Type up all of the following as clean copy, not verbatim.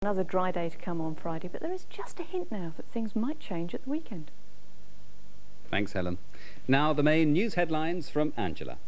Another dry day to come on Friday, but there is just a hint now that things might change at the weekend. Thanks, Helen. Now the main news headlines from Angela.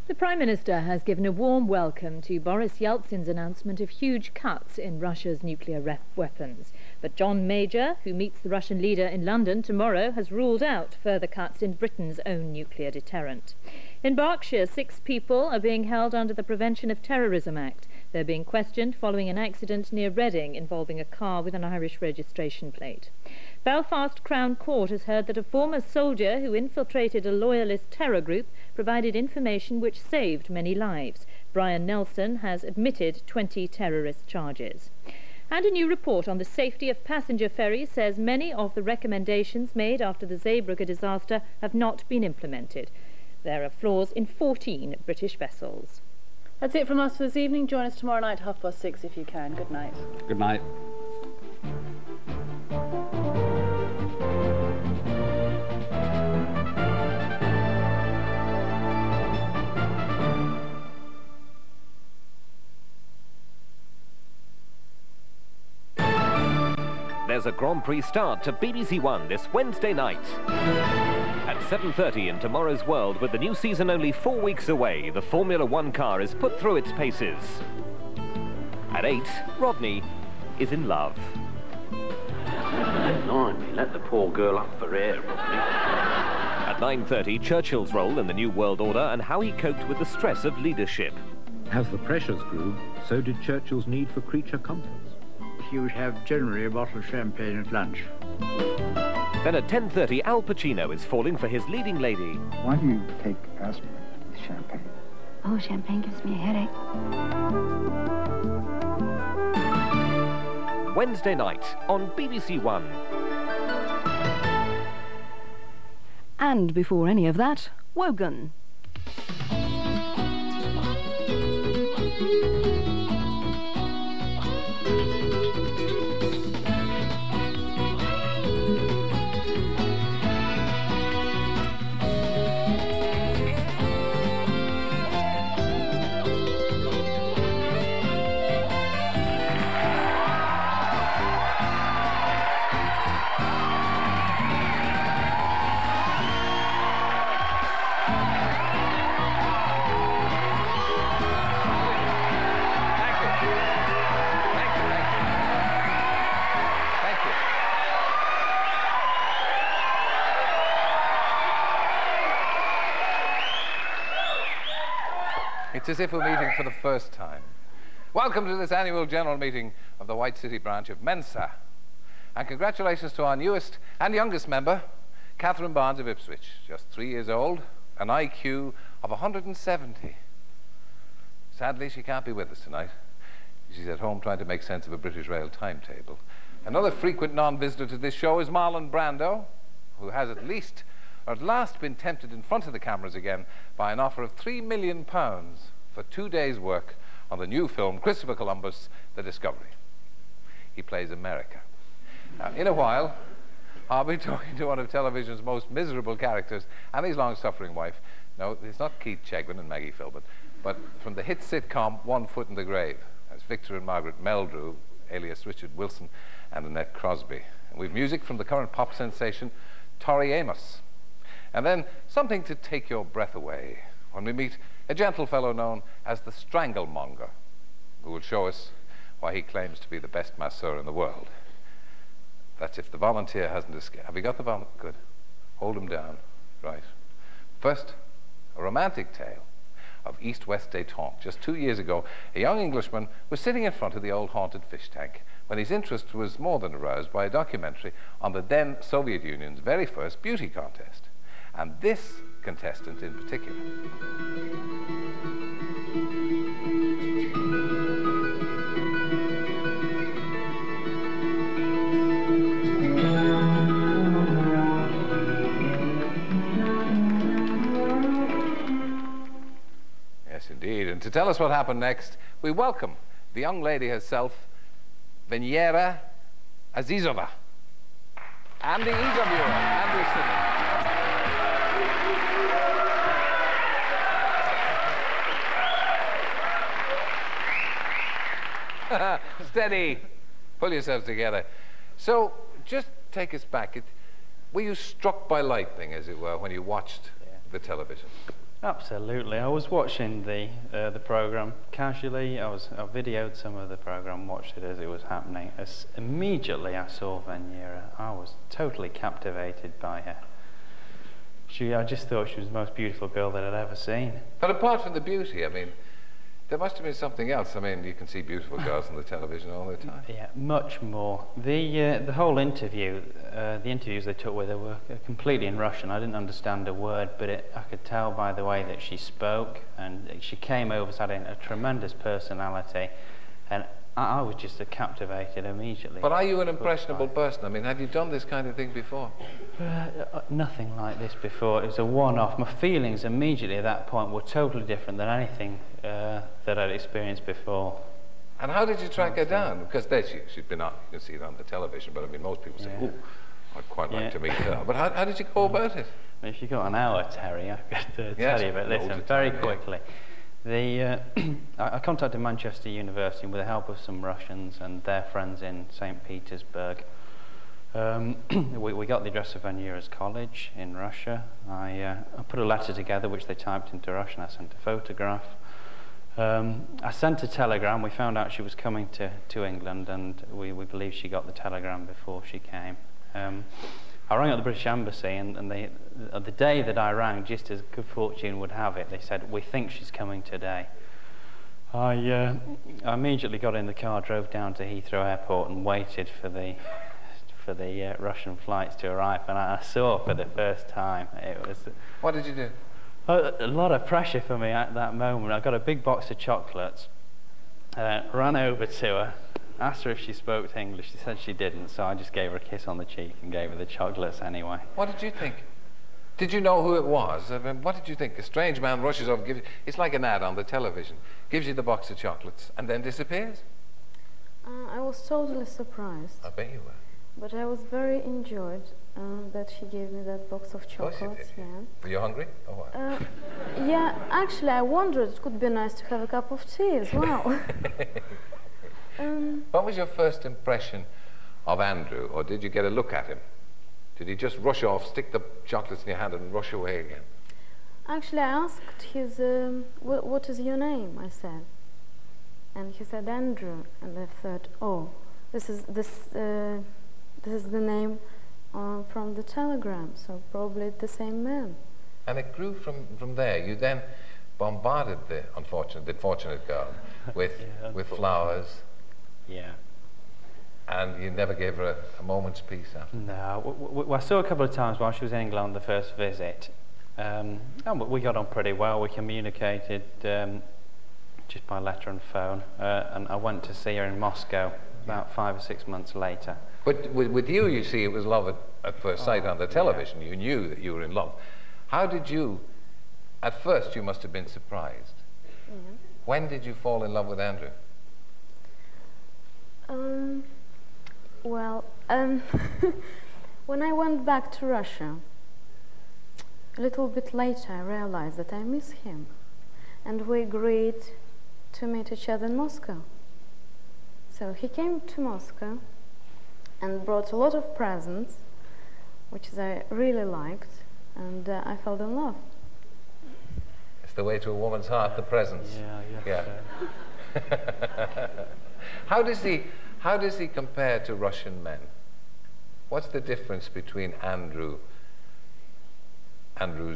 The Prime Minister has given a warm welcome to Boris Yeltsin's announcement of huge cuts in Russia's nuclear weapons. But John Major, who meets the Russian leader in London tomorrow, has ruled out further cuts in Britain's own nuclear deterrent. In Berkshire, 6 people are being held under the Prevention of Terrorism Act. They're being questioned following an accident near Reading involving a car with an Irish registration plate. Belfast Crown Court has heard that a former soldier who infiltrated a loyalist terror group provided information which saved many lives. Brian Nelson has admitted 20 terrorist charges. And a new report on the safety of passenger ferries says many of the recommendations made after the Zeebrugge disaster have not been implemented. There are flaws in 14 British vessels. That's it from us for this evening. Join us tomorrow night, 6:30 if you can. Good night. Good night. There's a Grand Prix start to BBC1 this Wednesday night. At 7:30 in Tomorrow's World, with the new season only 4 weeks away, the Formula 1 car is put through its paces. At 8, Rodney is in love. Blimey, let the poor girl up for air, Rodney. At 9:30, Churchill's role in the New World Order and how he coped with the stress of leadership. As the pressures grew, so did Churchill's need for creature comforts. He would have generally a bottle of champagne at lunch. Then at 10:30, Al Pacino is falling for his leading lady. Why do you take aspirin with champagne? Oh, champagne gives me a headache. Wednesday night on BBC1. And before any of that, Wogan. It's as if we're meeting for the first time. Welcome to this annual general meeting of the White City branch of Mensa. And congratulations to our newest and youngest member, Catherine Barnes of Ipswich, just 3 years old, an IQ of 170. Sadly, she can't be with us tonight. She's at home trying to make sense of a British Rail timetable. Another frequent non-visitor to this show is Marlon Brando, who has at last been tempted in front of the cameras again by an offer of £3 million for 2 days' work on the new film Christopher Columbus, The Discovery. He plays America. Now, in a while, I'll be talking to one of television's most miserable characters and his long-suffering wife. No, it's not Keith Chegwin and Maggie Philbin, but from the hit sitcom One Foot in the Grave, as Victor and Margaret Meldrew, alias Richard Wilson, and Annette Crosbie. And we've music from the current pop sensation, Tori Amos. And then something to take your breath away when we meet a gentle fellow known as the Stranglemonger, who will show us why he claims to be the best masseur in the world. That's if the volunteer hasn't escaped. Have you got the volunteer? Good. Hold him down. Right. First, a romantic tale of East-West détente. Just 2 years ago, a young Englishman was sitting in front of the old haunted fish tank when his interest was more than aroused by a documentary on the then Soviet Union's very first beauty contest. And this contestant in particular. Yes, indeed. And to tell us what happened next, we welcome the young lady herself, Venera Azizova, and the interviewer, Andrew Simmons. Steady. Pull yourselves together. So, just take us back. Were you struck by lightning, as it were, when you watched the television? Absolutely. I was watching the program casually. I videoed some of the program, watched it as it was happening. Immediately I saw Venera, I was totally captivated by her. I just thought she was the most beautiful girl that I'd ever seen. But apart from the beauty, I mean, there must have been something else. I mean, you can see beautiful girls on the television all the time. Yeah, much more. The whole interview, the interviews they took with her were completely in Russian. I didn't understand a word, but I could tell by the way that she spoke, and she came over as having a tremendous personality, and I was just captivated immediately. But are you an impressionable person? I mean, have you done this kind of thing before? Nothing like this before. It was a one-off. My feelings immediately at that point were totally different than anything that I'd experienced before. And how did you track her down? Because there she'd been on, you can see it on the television, but I mean, most people say, "Ooh, I'd quite like to meet her." But how did you go about it? If you've got an hour, Terry, I could tell you, but listen, very quickly. I contacted Manchester University with the help of some Russians and their friends in St. Petersburg. We got the address of Venera's college in Russia. I put a letter together which they typed into Russian. I sent a photograph. I sent a telegram. We found out she was coming to England, and we believe she got the telegram before she came. I rang up the British Embassy, and the day that I rang, just as good fortune would have it, they said, "We think she's coming today." I immediately got in the car, drove down to Heathrow Airport, and waited for the Russian flights to arrive, and I saw for the first time. It was. What did you do? A lot of pressure for me at that moment. I got a big box of chocolates, ran over to her, asked her if she spoke English. She said she didn't, so I just gave her a kiss on the cheek and gave her the chocolates anyway. What did you think? Did you know who it was? I mean, what did you think? A strange man rushes over, it's like an ad on the television, gives you the box of chocolates and then disappears? I was totally surprised. I bet you were. But I was very enjoyed that she gave me that box of chocolates. Yeah. Were you hungry or what? Yeah, actually I wondered it could be nice to have a cup of tea as well. What was your first impression of Andrew, or did you get a look at him? Did he just rush off, stick the chocolates in your hand and rush away again? Actually, I asked his, what is your name, I said. And he said Andrew, and I thought, oh, this is the name from the telegram, so probably the same man. And it grew from there. You then bombarded the fortunate girl with flowers. Yeah. And you never gave her a moment's peace after? No. I saw her a couple of times while she was in England on the first visit. And we got on pretty well. We communicated just by letter and phone. And I went to see her in Moscow about 5 or 6 months later. But with you see, it was love at first sight on the television. Yeah. You knew that you were in love. How did you, at first you must have been surprised. Yeah. When did you fall in love with Andrew? When I went back to Russia, a little bit later I realized that I miss him, and we agreed to meet each other in Moscow. So he came to Moscow and brought a lot of presents, which I really liked, and I fell in love. It's the way to a woman's heart, the presents. Yeah. How does he compare to Russian men? What's the difference between Andrew's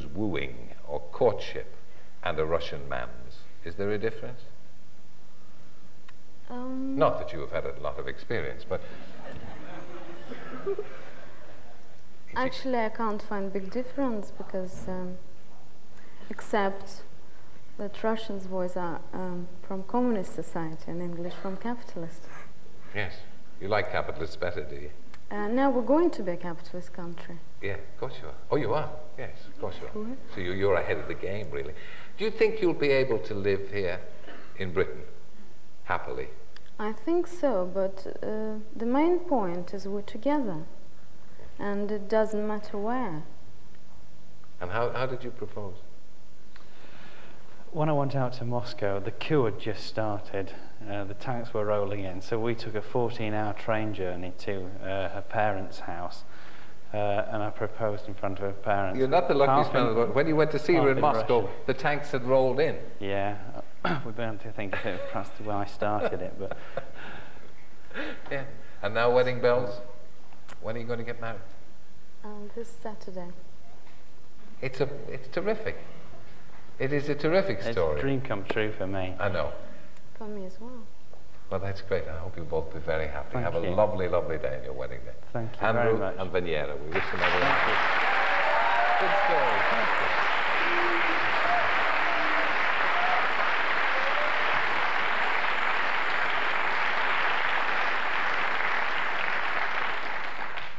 wooing or courtship and a Russian man's? Is there a difference? Not that you have had a lot of experience, but... Actually, I can't find big difference because, except that Russians' boys are from communist society and English from capitalist. Yes. You like capitalists better, do you? Now we're going to be a capitalist country. Yeah, of course you are. Oh, you are? Yes, of course you are. So you're ahead of the game, really. Do you think you'll be able to live here in Britain happily? I think so, but the main point is we're together, and it doesn't matter where. And how did you propose? when I went out to Moscow, the coup had just started. The tanks were rolling in, so we took a 14-hour train journey to her parents' house, and I proposed in front of her parents. You're not the luckiest man in the world. When you went to see her in Moscow, Russia. the tanks had rolled in. Yeah, we began to think if it was perhaps the way I started it, but... Yeah, and now wedding bells. When are you going to get married? This Saturday. It's terrific. It is a terrific story. It's a dream come true for me. I know. For me as well. Well, that's great. I hope you'll both be very happy. Thank Have you. a lovely, lovely day on your wedding day. Thank you Andrew very much. and Vaniera, we wish them everything. Good story. Thank you.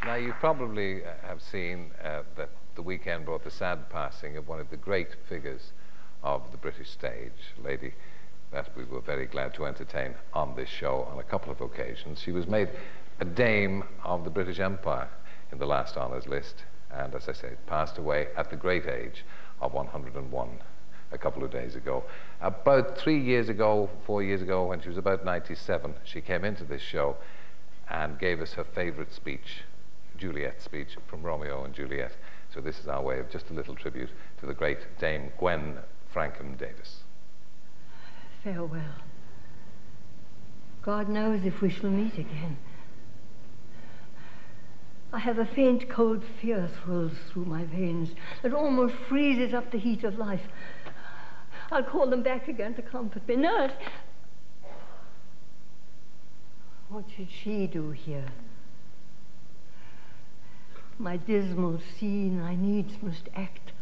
Now, you probably have seen that the weekend brought the sad passing of one of the great figures of the British stage, a lady that we were very glad to entertain on this show on a couple of occasions. She was made a Dame of the British Empire in the last honours list, and as I say, passed away at the great age of 101 a couple of days ago. About 4 years ago, when she was about 97, she came into this show and gave us her favourite speech, Juliet's speech from Romeo and Juliet. So this is our way of just a little tribute to the great Dame Gwen Frankham Davis. Farewell. God knows if we shall meet again. I have a faint cold fear thrills through my veins that almost freezes up the heat of life. I'll call them back again to comfort me. Nurse! What should she do here? My dismal scene I needs must act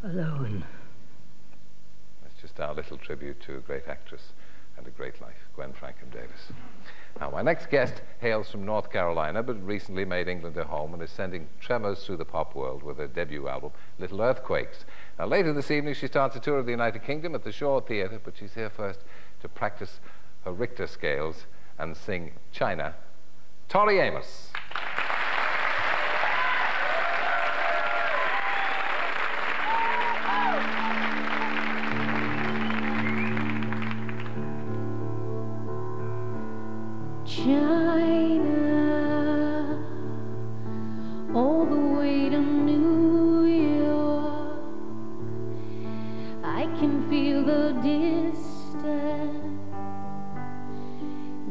alone. It's just our little tribute to a great actress and a great life, Gwen Frankham Davis. Now, my next guest hails from North Carolina, but recently made England her home and is sending tremors through the pop world with her debut album, Little Earthquakes. Now, later this evening, she starts a tour of the United Kingdom at the Shaw Theatre, but she's here first to practice her Richter scales and sing China. Tori Amos. China, all the way to New York, I can feel the distance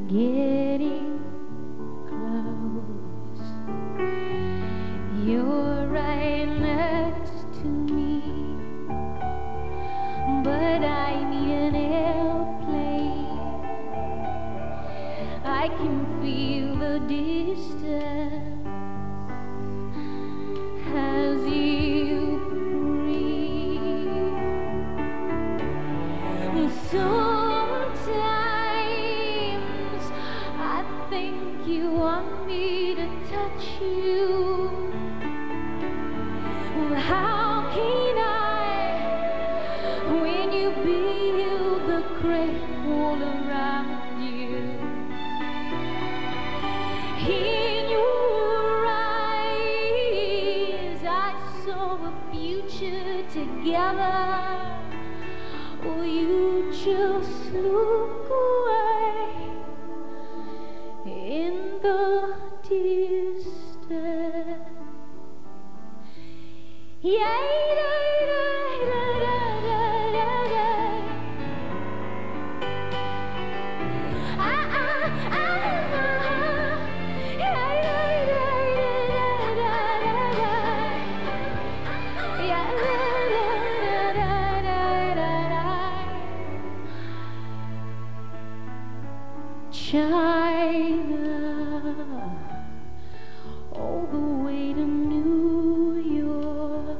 getting close. You're right next to me, but I need an airplane. I can feel the distance as you breathe. Sometimes I think you want me to touch you. How can I when you build the great wall around you? In your eyes, I saw a future together. Will you just look away in the distance? Yeah. China, all the way to New York.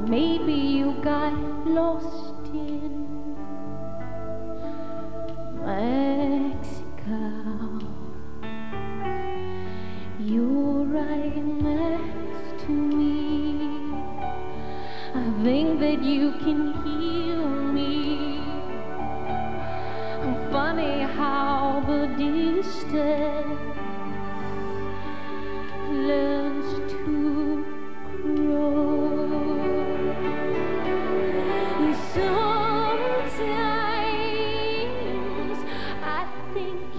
Maybe you got lost in Mexico. You're right next to me. I think that you can hear me. Funny how the distance learns to grow.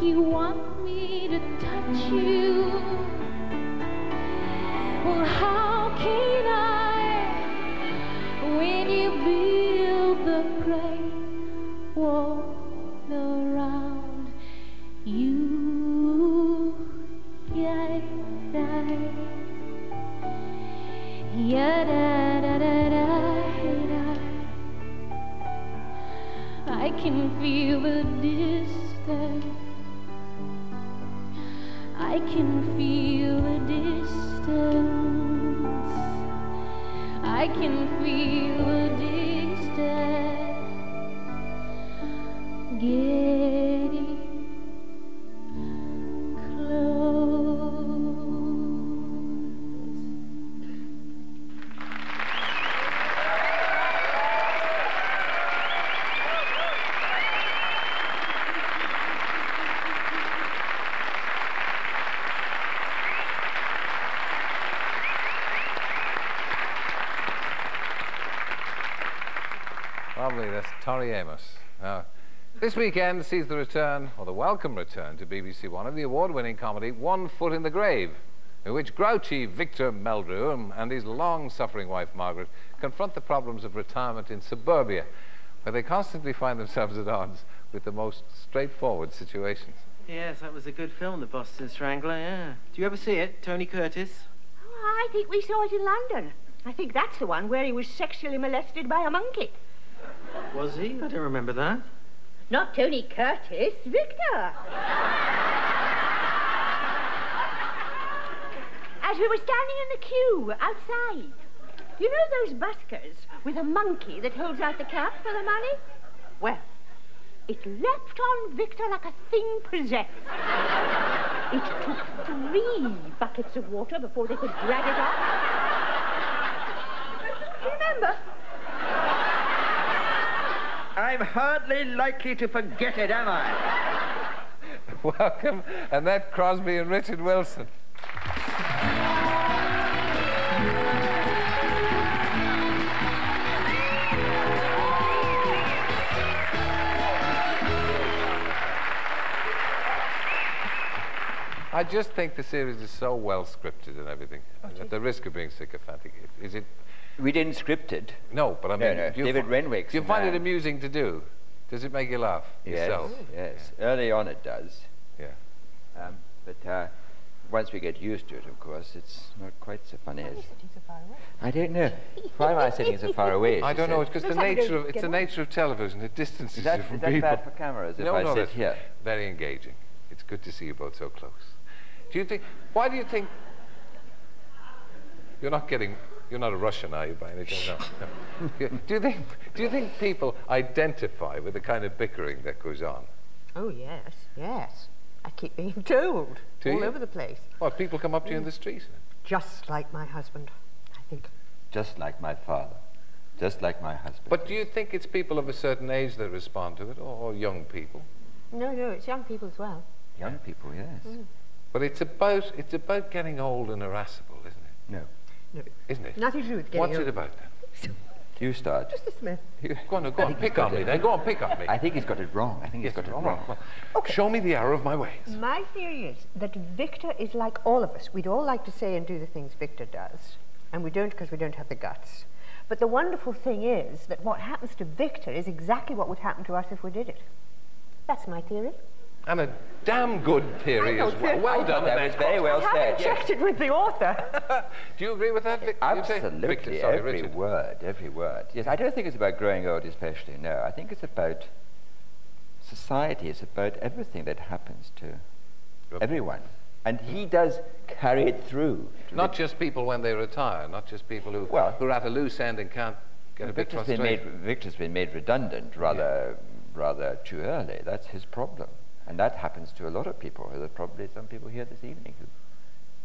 you want me to touch you. Well, how can I when you build the great wall around you? Yeah, yeah, da, da, da, da, da. I can feel the distance. I can feel the distance. I can feel the distance getting Lovely, that's Tori Amos. Now, this weekend sees the return, or the welcome return to BBC1 of the award-winning comedy One Foot in the Grave, in which grouchy Victor Meldrew and his long-suffering wife Margaret confront the problems of retirement in suburbia, where they constantly find themselves at odds with the most straightforward situations. Yes, that was a good film, The Boston Strangler, yeah. Do you ever see it, Tony Curtis? Oh, I think we saw it in London. I think that's the one where he was sexually molested by a monkey. Was he? I don't remember that. Not Tony Curtis, Victor. As we were standing in the queue outside, you know those buskers with a monkey that holds out the cap for the money? Well, it leapt on Victor like a thing possessed. It took 3 buckets of water before they could drag it off. Remember? I'm hardly likely to forget it, am I? Welcome, Annette, Crosbie and Richard Wilson. I just think the series is so well scripted and everything, at the risk of being sycophantic. Is it? We didn't script it. No, but I mean, no. David Renwick's. Do you find it amusing to do? Does it make you laugh yourself? Yes. Early on it does. Yeah. But once we get used to it, of course, it's not quite so funny as. I don't know. Why am I sitting so far away? I don't know. It's because the nature of television. It distances you from people. Is that bad for cameras if I sit here? Very engaging. It's good to see you both so close. Do you think? Why do you think? You're not a Russian, are you, by any chance? No. Do you think people identify with the kind of bickering that goes on? Oh yes, yes. I keep being told all over the place. What, people come up to you in the street? Just like my husband, I think. Just like my father. Just like my husband. But do you think it's people of a certain age that respond to it, or young people? No, it's young people as well. Young people, yes. Mm. But it's about getting old and irascible, isn't it? No. No. Isn't it? Nothing to do with getting What's old. it about then? You start. Just this man. Go on, pick on me then. Go on, pick on me. I think he's got it wrong. I think he's got it wrong. Well, okay. Show me the error of my ways. My theory is that Victor is like all of us. We'd all like to say and do the things Victor does, and we don't because we don't have the guts. But the wonderful thing is that what happens to Victor is exactly what would happen to us if we did it. That's my theory. And a damn good theory as well. Well done. That was very well said. I haven't checked it with the author. Do you agree with that, Victor? Absolutely. Victor, sorry, every Richard. word. Yes, I don't think it's about growing old especially, no. I think it's about society. It's about everything that happens to everyone. And he does carry it through. Not just people when they retire, not just people who are at a loose end and can't get a bit frustrated. Victor's been made redundant rather too early. That's his problem. And that happens to a lot of people. There are probably some people here this evening who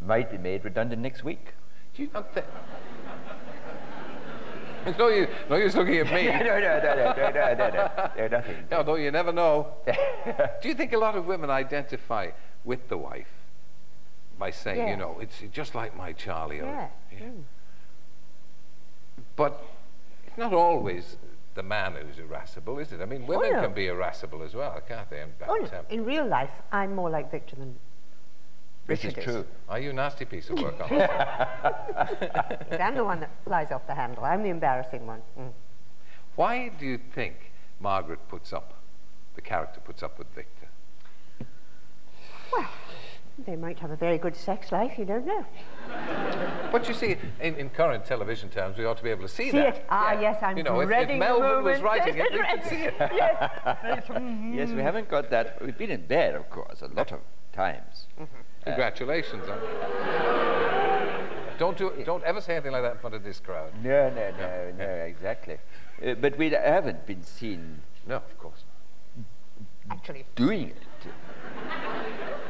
might be made redundant next week. Do you not think? No use looking at me. No, nothing. No, though you never know. Do you think a lot of women identify with the wife by saying, Yes. you know, it's just like my Charlie? Yeah. But it's not always the man who's irascible, is it? I mean, women can be irascible as well, can't they? And bad-tempered. In real life, I'm more like Victor than Richard This is true. Are you a nasty piece of work? I'm the one that flies off the handle. I'm the embarrassing one. Why do you think Margaret the character puts up with Victor? Well, they might have a very good sex life, you don't know. But you see, in current television terms, we ought to be able to see that. It? Ah, yeah. yes, I'm you know, if Melvin was writing it, we could see it. Yes. Yes, we haven't got that. We've been in bed, of course, a lot of times. Congratulations. Don't ever say anything like that in front of this crowd. No, exactly. But we haven't been seen. No, of course not. Actually, doing it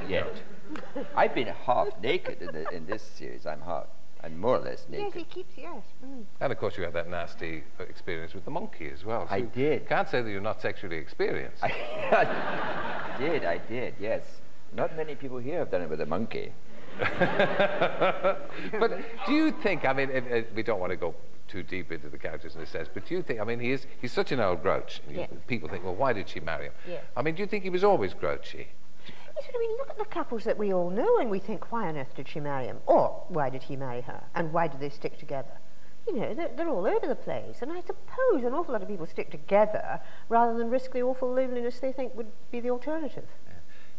yet. I've been half naked in this series. I'm more or less naked. Yes, he keeps, yes. And of course you had that nasty experience with the monkey as well. So I did. Can't say that you're not sexually experienced. I did, yes. Not many people here have done it with a monkey. But do you think, I mean, we don't want to go too deep into the characters in a sense, but do you think, I mean, he's such an old grouch. Yes. People think, well, why did she marry him? Yes. I mean, do you think he was always grouchy? Yes, but I mean, look at the couples that we all know and we think, why on earth did she marry him? Or, why did he marry her? And why did they stick together? You know, they're all over the place. And I suppose an awful lot of people stick together rather than risk the awful loneliness they think would be the alternative. Yeah.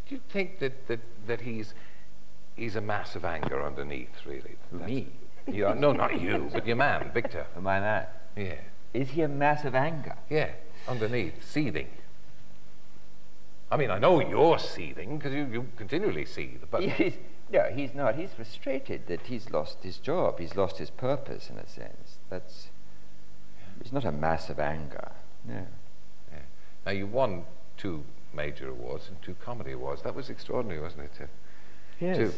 Do you think that he's a mass of anger underneath, really? Me? No, not you, but your man, Victor. My man? Yeah. Is he a mass of anger? Yeah, underneath, seething. I mean, I know you're seething, because you continually seethe, but... No, he's not. He's frustrated that he's lost his job. He's lost his purpose, in a sense. It's not a mass of anger, no. Yeah. Now, you won 2 major awards and 2 comedy awards. That was extraordinary, wasn't it? Yes.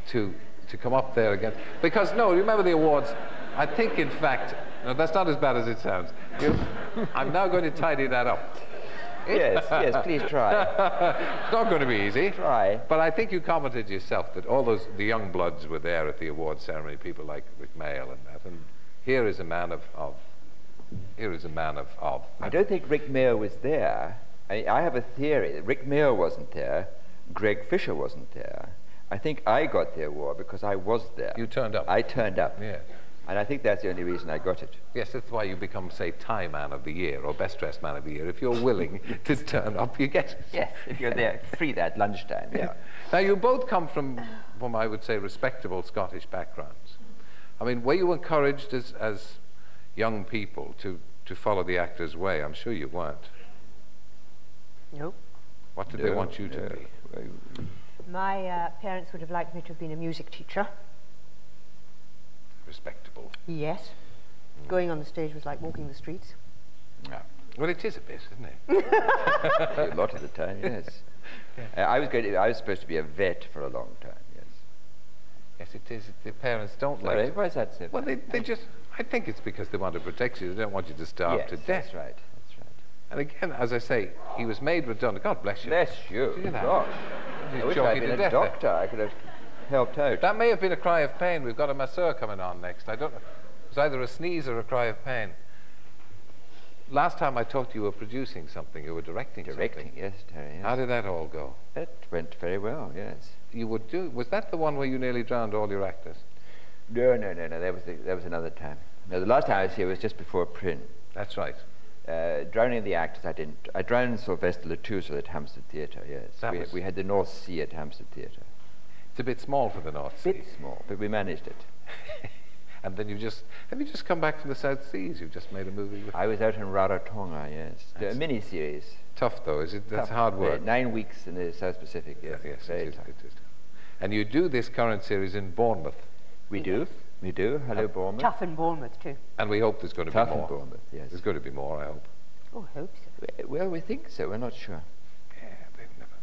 To come up there again. Because, no, remember the awards, I think, in fact... No, that's not as bad as it sounds. I'm now going to tidy that up. Yes, please try. It's not going to be easy. Try. But I think you commented yourself that all the young bloods were there at the award ceremony, people like Rick Mayall and that, and here is a man of I don't think Rick Mayall was there. I have a theory that Rick Mayall wasn't there, Greg Fisher wasn't there. I think I got the award because I was there. You turned up. I turned up. Yeah. And I think that's the only reason I got it. Yes, that's why you become, say, Tie Man of the Year or Best Dressed Man of the Year. If you're willing to turn up, you get it. Yes, if you're there, free that lunchtime, yeah. Now, you both come from, I would say, respectable Scottish backgrounds. I mean, were you encouraged as young people to follow the actor's way? I'm sure you weren't. No. What did they want you to be? My parents would have liked me to have been a music teacher. Respectable. Yes. Going on the stage was like walking the streets. Yeah. Well, it is a bit, isn't it? A lot of the time, yes. Yeah. I was supposed to be a vet for a long time, yes. Yes, it is. The parents don't Sorry, like... why is that so? Well, they just... I think it's because they want to protect you. They don't want you to starve to death. That's right. And again, as I say, he was made redundant. God bless you. Bless you. Gosh. I wish I'd been a doctor. I could have helped out. That may have been a cry of pain. We've got a masseur coming on next. I don't know. It was either a sneeze or a cry of pain. Last time I talked to you, you were producing something. You were directing something. Yes, Terry. Yes. How did that all go? It went very well, yes. You would do... Was that the one where you nearly drowned all your actors? No. That was another time. No, the last time I was here was just before Prynne. That's right. Drowning the actors, I didn't. I drowned Sylvester Latouche at Hampstead Theatre, yes. We had the North Sea at Hampstead Theatre. It's a bit small for the North Sea. A bit small, but we managed it. And then have you just come back from the South Seas? You've just made a movie with... I was out in Rarotonga, yes. A mini-series. Tough, though, is it? That's hard work. 9 weeks in the South Pacific, yes. Yes, it is. And you do this current series in Bournemouth. We do. Hello, Bournemouth. Tough in Bournemouth, too. And we hope there's going to be more. Tough in Bournemouth, yes. There's going to be more, I hope. Oh, I hope so. Well, we think so. We're not sure. Yeah, they've never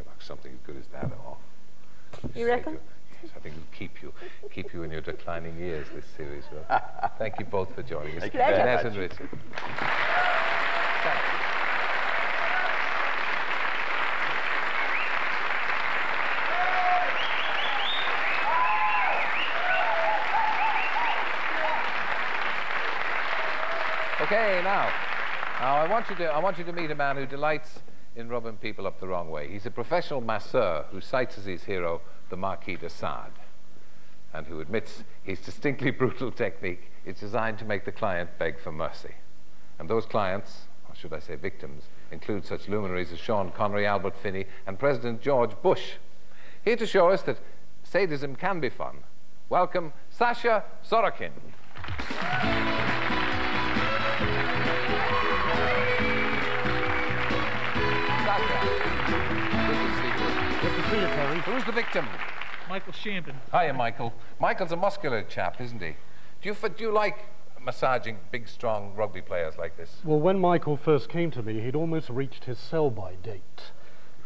knocked something as good as that off. You reckon? Yes, I think it'll keep you in your declining years, this series will. Thank you both for joining us. Annette and Richard. Okay, now, Now, I want you to meet a man who delights in rubbing people up the wrong way. He's a professional masseur who cites as his hero the Marquis de Sade, and who admits his distinctly brutal technique is designed to make the client beg for mercy. And those clients, or should I say victims, include such luminaries as Sean Connery, Albert Finney, and President George Bush. Here to show us that sadism can be fun, welcome Sasha Sorokin. Good to see you, Terry. Who's the victim? Michael Shampin. Hiya, Michael. Michael's a muscular chap, isn't he? Do you like massaging big, strong rugby players like this? Well, when Michael first came to me, he'd almost reached his sell-by date.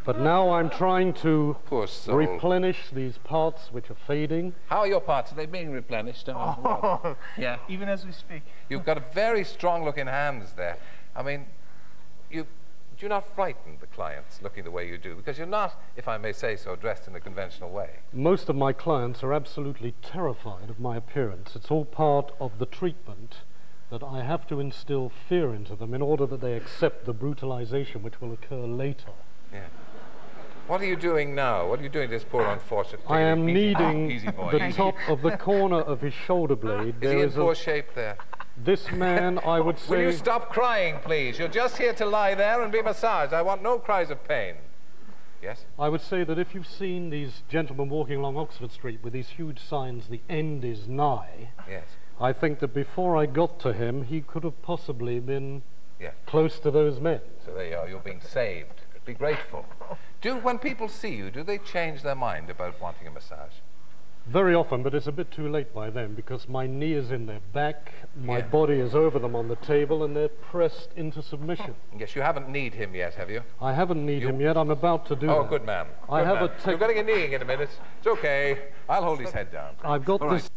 But now I'm trying to replenish these parts which are fading. How are your parts? Are they being replenished? Yeah. Even as we speak. You've got very strong-looking hands there. I mean, do you not frighten the clients looking the way you do? Because you're not, if I may say so, dressed in a conventional way. Most of my clients are absolutely terrified of my appearance. It's all part of the treatment that I have to instill fear into them in order that they accept the brutalization which will occur later. Yeah. What are you doing now? What are you doing to this poor unfortunate? I am kneading the top of the corner of his shoulder blade. Is he in poor shape there? This man, I would say... Will you stop crying, please? You're just here to lie there and be massaged. I want no cries of pain. Yes? I would say that if you've seen these gentlemen walking along Oxford Street with these huge signs, the end is nigh, yes. I think that before I got to him, he could have possibly been close to those men. So there you are. You're being saved. Be grateful. When people see you, do they change their mind about wanting a massage? Very often, but it's a bit too late by then because my knee is in their back, my body is over them on the table, and they're pressed into submission. Yes, you haven't kneed him yet, have you? I haven't kneed him yet. I'm about to do that. Oh, good man. You're going to get kneeing in a minute. It's okay. I'll hold his head down. I've got this...